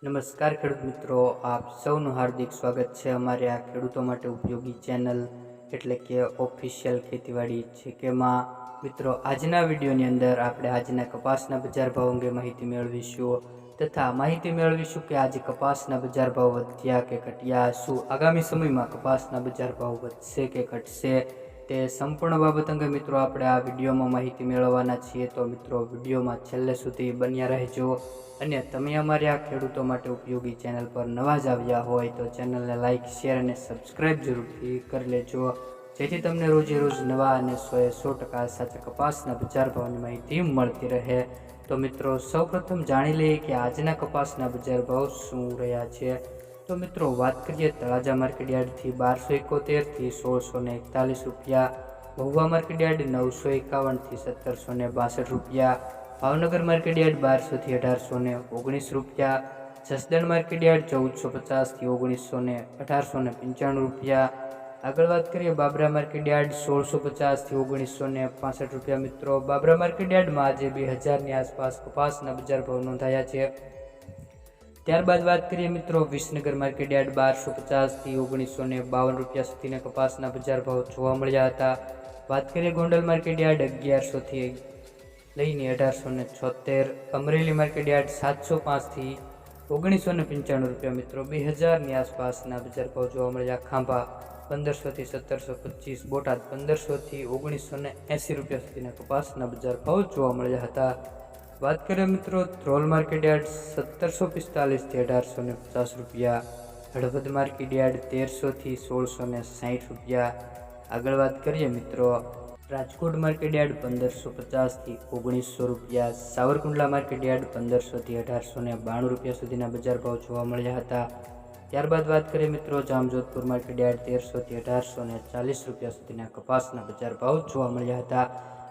નમસ્કાર ખેડૂત મિત્રો, આપ સૌનું હાર્દિક સ્વાગત છે અમારી આ ખેડૂતો માટે ઉપયોગી ચેનલ એટલે કે ઓફિશિયલ ખેતીવાડી જીકેમાં. મિત્રો, આજના વિડીયોની અંદર આપણે આજના કપાસના બજાર ભાવ અંગે માહિતી મેળવીશું તથા માહિતી મેળવીશું કે આજે કપાસના બજાર ભાવ વધ્યા કે ઘટ્યા, શું આગામી સમયમાં કપાસના બજાર ભાવ વધશે કે ઘટશે, તે સંપૂર્ણ બાબત અંગે મિત્રો આપણે આ વિડીયોમાં માહિતી મેળવવાના છીએ. તો મિત્રો, વિડીયોમાં છેલ્લે સુધી બન્યા રહેજો અને તમે અમારી આ ખેડૂતો માટે ઉપયોગી ચેનલ પર નવા જ આવ્યા હોય તો ચેનલને લાઇક, શેર અને સબસ્ક્રાઈબ જરૂરથી કરી લેજો, જેથી તમને રોજે રોજ નવા અને 100% સાચા કપાસના બજાર ભાવની માહિતી મળતી રહે. તો મિત્રો, સૌપ્રથમ જાણી લઈએ કે આજના કપાસના બજાર ભાવ શું રહ્યા છે. તો મિત્રો, વાત કરીએ તળાજા માર્કેટ યાર્ડથી 1271 થી 1641 રૂપિયા, મહુવા માર્કેટ યાર્ડ 951 થી 1762 રૂપિયા, ભાવનગર માર્કેટ યાર્ડ 1200 થી 1819 રૂપિયા, જસદણ માર્કેટ યાર્ડ 1450 થી 1895 રૂપિયા. આગળ વાત કરીએ બાબરા માર્કેટ યાર્ડ 1650 થી 1965 રૂપિયા. મિત્રો, બાબરા માર્કેટ યાર્ડમાં આજે 2000ની આસપાસ કપાસના બજાર ભાવ નોંધાયા છે. ત્યારબાદ વાત કરીએ મિત્રો વિસનગર માર્કેટ યાર્ડ 1250 થી 1952 રૂપિયા સુધીના કપાસના બજાર ભાવ જોવા મળ્યા હતા. વાત કરીએ ગોંડલ માર્કેટ યાર્ડ 1100 થી લઈને 1876, અમરેલી માર્કેટ યાર્ડ 705 થી 1995 રૂપિયા. મિત્રો, 2000ની આસપાસના બજાર ભાવ જોવા મળ્યા. ખાંભા 1500 થી 1725, બોટાદ 1500 થી 1980 રૂપિયા સુધીના કપાસના બજાર ભાવ જોવા મળ્યા હતા. વાત કરીએ મિત્રો ધ્રોલ માર્કેટ યાર્ડ 1745 થી 1850 રૂપિયા, હળવદ માર્કેટ યાર્ડ 1300 થી 1660 રૂપિયા. આગળ વાત કરીએ મિત્રો રાજકોટ માર્કેટ યાર્ડ 1550 થી 1900 રૂપિયા, સાવરકુંડલા માર્કેટ યાર્ડ 1500 થી 1892 રૂપિયા સુધીના બજાર ભાવ જોવા મળ્યા હતા. ત્યારબાદ વાત કરીએ મિત્રો જામજોધપુર માર્કેટ યાર્ડ 1300 થી 1840 રૂપિયા સુધીના કપાસના બજાર ભાવ જોવા મળ્યા હતા.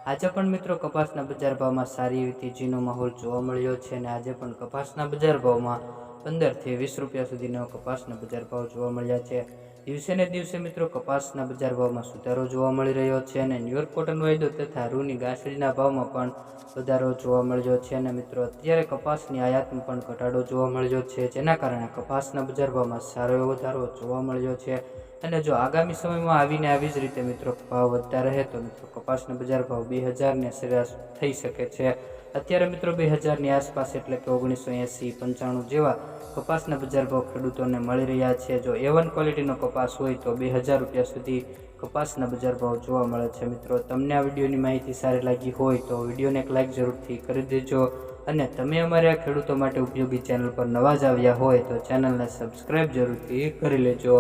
આજે પણ મિત્રો કપાસના બજાર ભાવમાં સારી એવી તેજીનો માહોલ જોવા મળ્યો છે અને આજે પણ કપાસના બજાર ભાવમાં 15 થી 20 રૂપિયા સુધીના કપાસના બજાર ભાવ જોવા મળ્યા છે. દિવસે ને દિવસે મિત્રો કપાસના બજાર ભાવમાં સુધારો જોવા મળી રહ્યો છે અને ન્યુયોર્ક કોટન વાયદો તથા રૂની ગાંસડીના ભાવમાં પણ વધારો જોવા મળ્યો છે. અને મિત્રો અત્યારે કપાસની આયાતમાં પણ ઘટાડો જોવા મળ્યો છે, જેના કારણે કપાસના બજાર ભાવમાં સારો એવો વધારો જોવા મળ્યો છે. અને જો આગામી સમયમાં આવીને આવી જ રીતે મિત્રો ભાવ વધતા રહે તો મિત્રો કપાસના બજાર ભાવ 2000ની સરેરાશ થઈ શકે છે. અત્યારે મિત્રો 2000ની આસપાસ એટલે કે 1980-95 જેવા કપાસના બજાર ભાવ ખેડૂતોને મળી રહ્યા છે. જો A1 ક્વોલિટીનો કપાસ હોય તો 2000 રૂપિયા સુધી કપાસના બજાર ભાવ જોવા મળે છે. મિત્રો, તમને આ વિડીયોની માહિતી સારી લાગી હોય તો વિડીયોને એક લાઇક જરૂરથી કરી દેજો અને તમે અમારા ખેડૂતો માટે ઉપયોગી ચેનલ પર નવા જ આવ્યા હોય તો ચેનલને સબસ્ક્રાઈબ જરૂરથી કરી લેજો.